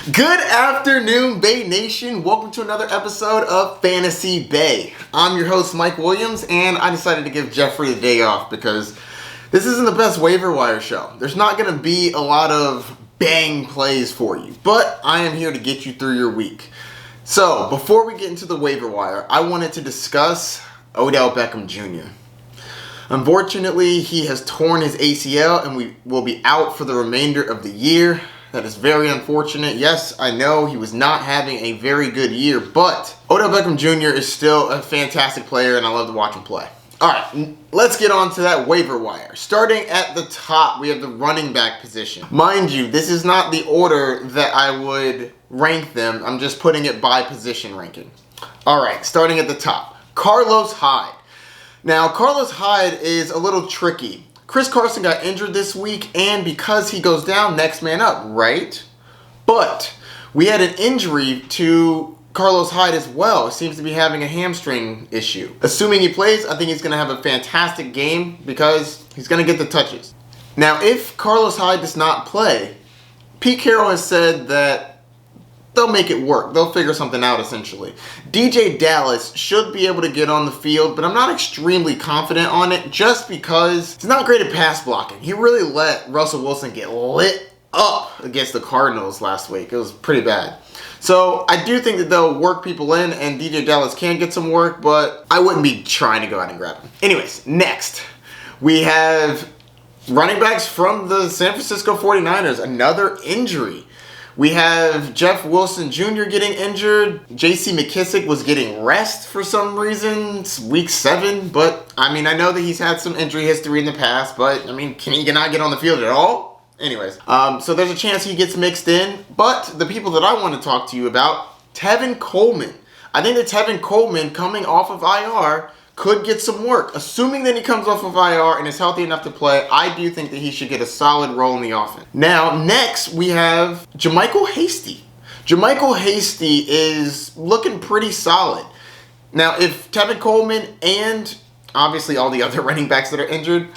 Good afternoon, Bay Nation. Welcome to another episode of Fantasy Bay. I'm your host, Mike Williams, and I decided to give Jeffrey the day off because this isn't the best waiver wire show. There's not going to be a lot of bang plays for you, but I am here to get you through your week. So, before we get into the waiver wire, I wanted to discuss Odell Beckham Jr. Unfortunately, he has torn his ACL and we will be out for the remainder of the year. That is very unfortunate. Yes, I know he was not having a very good year, but Odell Beckham Jr. is still a fantastic player and I love to watch him play. Alright, let's get on to that waiver wire. Starting at the top, we have the running back position. Mind you, this is not the order that I would rank them. I'm just putting it by position ranking. Alright, starting at the top. Carlos Hyde. Now, Carlos Hyde is a little tricky. Chris Carson got injured this week, and because he goes down, next man up, right? But we had an injury to Carlos Hyde as well. He seems to be having a hamstring issue. Assuming he plays, I think he's going to have a fantastic game because he's going to get the touches. Now, if Carlos Hyde does not play, Pete Carroll has said that they'll make it work. They'll figure something out, essentially. DJ Dallas should be able to get on the field, but I'm not extremely confident on it just because he's not great at pass blocking. He really let Russell Wilson get lit up against the Cardinals last week. It was pretty bad. So I do think that they'll work people in and DJ Dallas can get some work, but I wouldn't be trying to go out and grab him. Anyways, next we have running backs from the San Francisco 49ers. Another injury. We have Jeff Wilson Jr. getting injured. J.C. McKissick was getting rest for some reason. It's week 7, but I mean, I know that he's had some injury history in the past, but I mean, can he not get on the field at all? Anyways, so there's a chance he gets mixed in, but the people that I want to talk to you about, Tevin Coleman. I think that Tevin Coleman coming off of IR could get some work. Assuming that he comes off of IR and is healthy enough to play, I do think that he should get a solid role in the offense. Now, next we have JaMycal Hasty. JaMycal Hasty is looking pretty solid. Now, if Tevin Coleman and obviously all the other running backs that are injured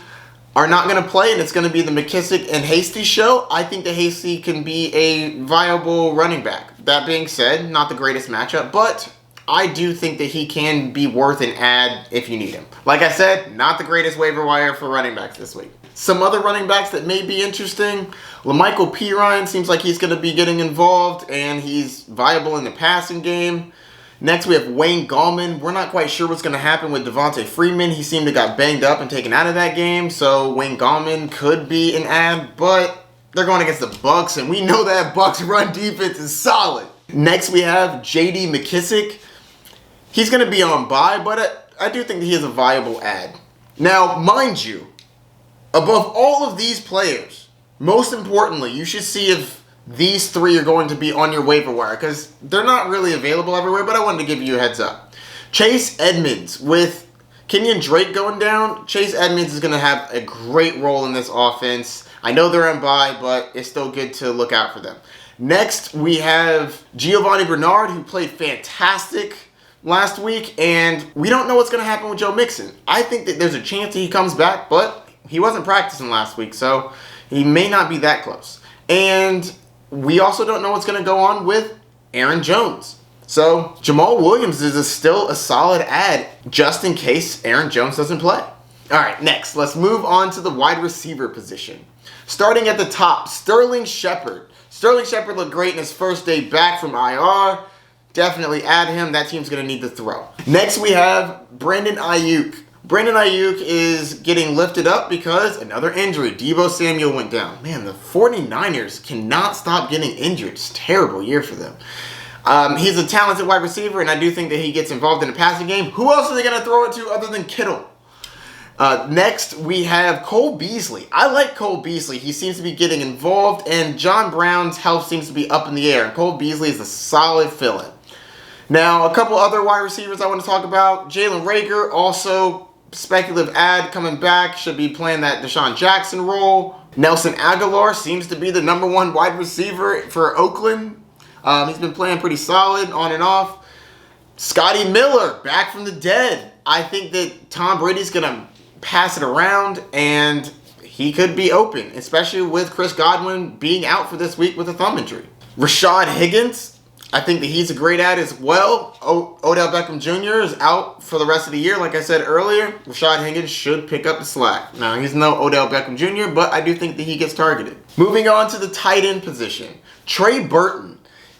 are not going to play and it's going to be the McKissick and Hasty show, I think that Hasty can be a viable running back. That being said, not the greatest matchup, but I do think that he can be worth an add if you need him. Like I said, not the greatest waiver wire for running backs this week. Some other running backs that may be interesting. LaMichael Pirine seems like he's going to be getting involved and he's viable in the passing game. Next we have Wayne Gallman. We're not quite sure what's going to happen with Devontae Freeman. He seemed to got banged up and taken out of that game. So Wayne Gallman could be an add, but they're going against the Bucs and we know that Bucs run defense is solid. Next we have J.D. McKissick. He's going to be on bye, but I do think that he is a viable add. Now, mind you, above all of these players, most importantly, you should see if these three are going to be on your waiver wire because they're not really available everywhere, but I wanted to give you a heads up. Chase Edmonds, with Kenyon Drake going down, Chase Edmonds is going to have a great role in this offense. I know they're on bye, but it's still good to look out for them. Next, we have Giovanni Bernard, who played fantastic last week, and we don't know what's going to happen with Joe Mixon. I think that there's a chance that he comes back, but he wasn't practicing last week, so he may not be that close. And we also don't know what's going to go on with Aaron Jones. So Jamal Williams is still a solid add just in case Aaron Jones doesn't play. All right, next, let's move on to the wide receiver position. Starting at the top, Sterling Shepard. Sterling Shepard looked great in his first day back from IR. Definitely add him. That team's going to need to throw. Next, we have Brandon Ayuk. Brandon Ayuk is getting lifted up because another injury. Deebo Samuel went down. Man, the 49ers cannot stop getting injured. It's a terrible year for them. He's a talented wide receiver, and I do think that he gets involved in the passing game. Who else are they going to throw it to other than Kittle? Next, we have Cole Beasley. I like Cole Beasley. He seems to be getting involved, and John Brown's health seems to be up in the air. And Cole Beasley is a solid fill-in. Now, a couple other wide receivers I want to talk about. Jalen Reagor, also speculative add coming back. Should be playing that Deshaun Jackson role. Nelson Aguilar seems to be the #1 wide receiver for Oakland. He's been playing pretty solid on and off. Scotty Miller, back from the dead. I think that Tom Brady's going to pass it around, and he could be open, especially with Chris Godwin being out for this week with a thumb injury. Rashad Higgins, I think that he's a great ad as well. Odell Beckham Jr. is out for the rest of the year. Like I said earlier, Rashad Higgins should pick up the slack. Now, he's no Odell Beckham Jr., but I do think that he gets targeted. Moving on to the tight end position. Trey Burton.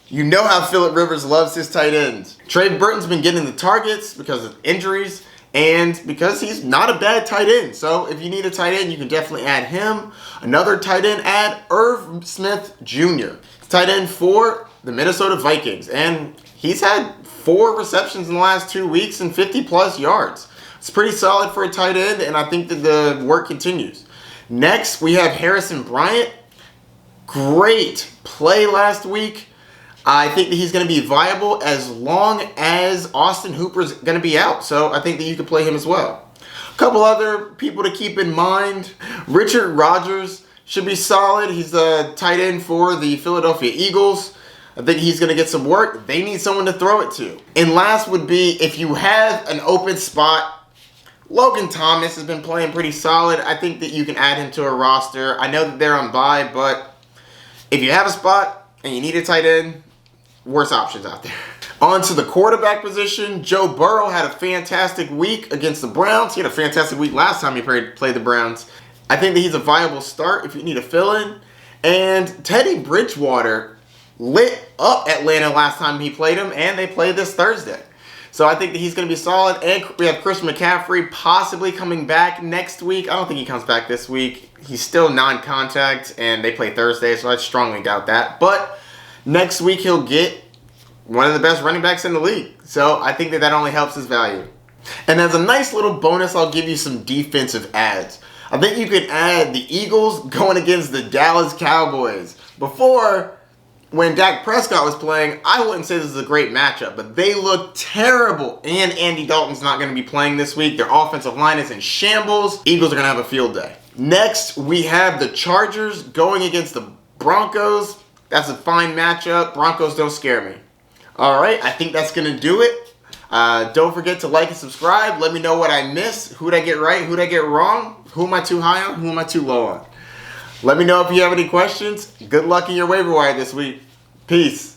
You know how Phillip Rivers loves his tight ends. Trey Burton's been getting the targets because of injuries and because he's not a bad tight end. So if you need a tight end, you can definitely add him. Another tight end, add Irv Smith Jr. Tight end for the Minnesota Vikings. And he's had 4 receptions in the last 2 weeks and 50-plus yards. It's pretty solid for a tight end, and I think that the work continues. Next, we have Harrison Bryant. Great play last week. I think that he's going to be viable as long as Austin Hooper's going to be out. So I think that you could play him as well. A couple other people to keep in mind. Richard Rodgers should be solid. He's the tight end for the Philadelphia Eagles. I think he's going to get some work. They need someone to throw it to. And last would be, if you have an open spot, Logan Thomas has been playing pretty solid. I think that you can add him to a roster. I know that they're on bye, but if you have a spot and you need a tight end, worse options out there. On to the quarterback position. Joe Burrow had a fantastic week against the Browns. He had a fantastic week last time he played the Browns. I think that he's a viable start if you need a fill-in. And Teddy Bridgewater lit up Atlanta last time he played him, and they play this Thursday. So I think that he's going to be solid. And we have Chris McCaffrey possibly coming back next week. I don't think he comes back this week. He's still non-contact, and they play Thursday, so I strongly doubt that. But next week, he'll get one of the best running backs in the league. So I think that that only helps his value. And as a nice little bonus, I'll give you some defensive ads. I think you could add the Eagles going against the Dallas Cowboys. Before, when Dak Prescott was playing, I wouldn't say this is a great matchup, but they look terrible. And Andy Dalton's not going to be playing this week. Their offensive line is in shambles. Eagles are going to have a field day. Next, we have the Chargers going against the Broncos. That's a fine matchup. Broncos don't scare me. All right, I think that's going to do it. Don't forget to like and subscribe. Let me know what I missed. Who did I get right? Who did I get wrong? Who am I too high on? Who am I too low on? Let me know if you have any questions. Good luck in your waiver wire this week. Peace.